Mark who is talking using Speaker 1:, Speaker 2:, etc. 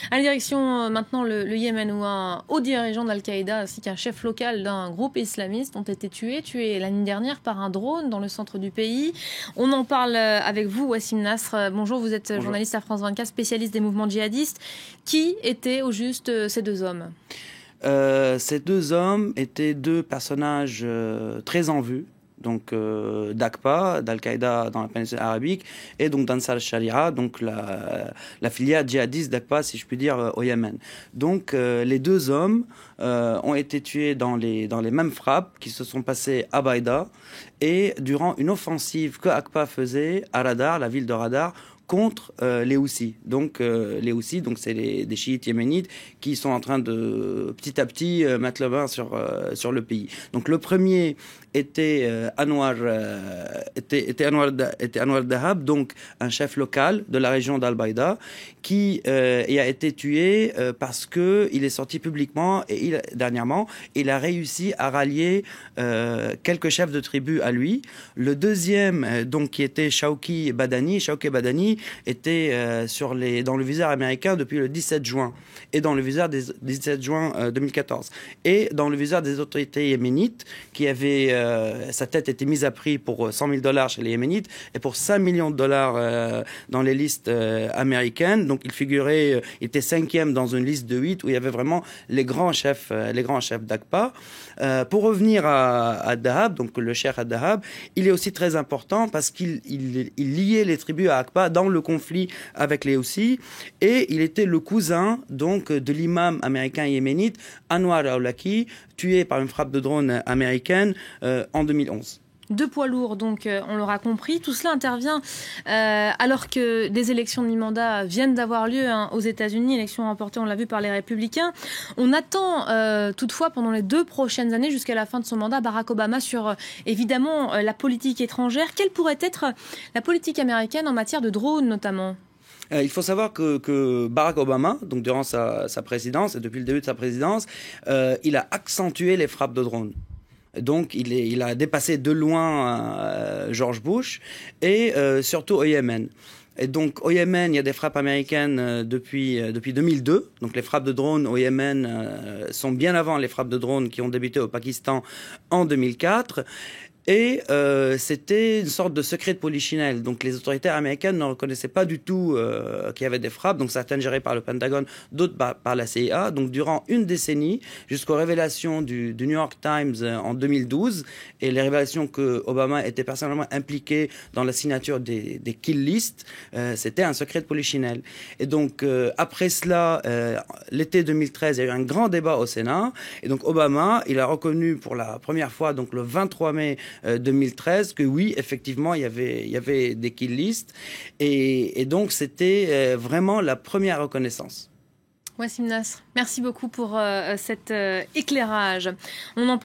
Speaker 1: À la direction maintenant le Yémen où un haut dirigeant d'Al-Qaïda ainsi qu'un chef local d'un groupe islamiste ont été tués l'année dernière par un drone dans le centre du pays. On en parle avec vous, Wassim Nasr. Bonjour, vous êtes journaliste à France 24, spécialiste des mouvements djihadistes. Qui étaient au juste ces deux hommes?
Speaker 2: Ces deux hommes étaient deux personnages très en vue. Donc d'AQPA, d'Al-Qaïda dans la péninsule arabique, et donc d'Ansar al-Sharia, donc la filiale djihadiste d'AQPA, si je puis dire, au Yémen. Donc les deux hommes ont été tués dans les mêmes frappes qui se sont passées à Baïda, et durant une offensive que AQPA faisait à Radar, la ville de Radar, contre les Houthis. Donc les Houthis, donc c'est des chiites yéménites qui sont en train de petit à petit mettre la main sur le pays. Donc le premier était Anwar Dahab, donc un chef local de la région d'Al-Baïda, qui a été tué parce que il est sorti publiquement et dernièrement, il a réussi à rallier quelques chefs de tribu à lui. Le deuxième, donc qui était Shawki Badani était dans le viseur américain depuis le 17 juin et dans le viseur des 17 juin 2014 et dans le viseur des autorités yéménites qui avaient sa tête était mise à prix pour $100 000 chez les Yéménites et pour $5 millions dans les listes américaines. Donc il figurait, il était 5e dans une liste de 8 où il y avait vraiment les grands chefs d'AQPA. Pour revenir à Dahab, donc le cheikh Dahab, il est aussi très important parce qu'il liait les tribus à AQPA dans le conflit avec les Houthis, et il était le cousin donc de l'imam américain yéménite Anwar al-Awlaki, tué par une frappe de drone américaine en 2011.
Speaker 1: Deux poids lourds, donc on l'aura compris. Tout cela intervient alors que des élections de mi-mandat viennent d'avoir lieu aux États-Unis, élections remportées, on l'a vu, par les Républicains. On attend toutefois pendant les 2 prochaines années, jusqu'à la fin de son mandat, Barack Obama sur évidemment la politique étrangère. Quelle pourrait être la politique américaine en matière de drones notamment ?
Speaker 2: Il faut savoir que Barack Obama, donc durant sa présidence et depuis le début de sa présidence, il a accentué les frappes de drones. Donc il a dépassé de loin George Bush et surtout au Yémen. Et donc au Yémen, il y a des frappes américaines depuis 2002. Donc les frappes de drones au Yémen sont bien avant les frappes de drones qui ont débuté au Pakistan en 2004. Et c'était une sorte de secret de polichinelle. Donc les autorités américaines ne reconnaissaient pas du tout qu'il y avait des frappes. Donc certaines gérées par le Pentagone, d'autres par la CIA. Donc durant une décennie, jusqu'aux révélations du New York Times en 2012, et les révélations que Obama était personnellement impliqué dans la signature des kill lists, c'était un secret de polichinelle. Et donc après cela, l'été 2013, il y a eu un grand débat au Sénat. Et donc Obama, il a reconnu pour la première fois, donc le 23 mai 2013, que oui, effectivement, il y avait des kill lists, et donc c'était vraiment la première reconnaissance.
Speaker 1: Wassim Nasr, merci beaucoup pour cet éclairage. On en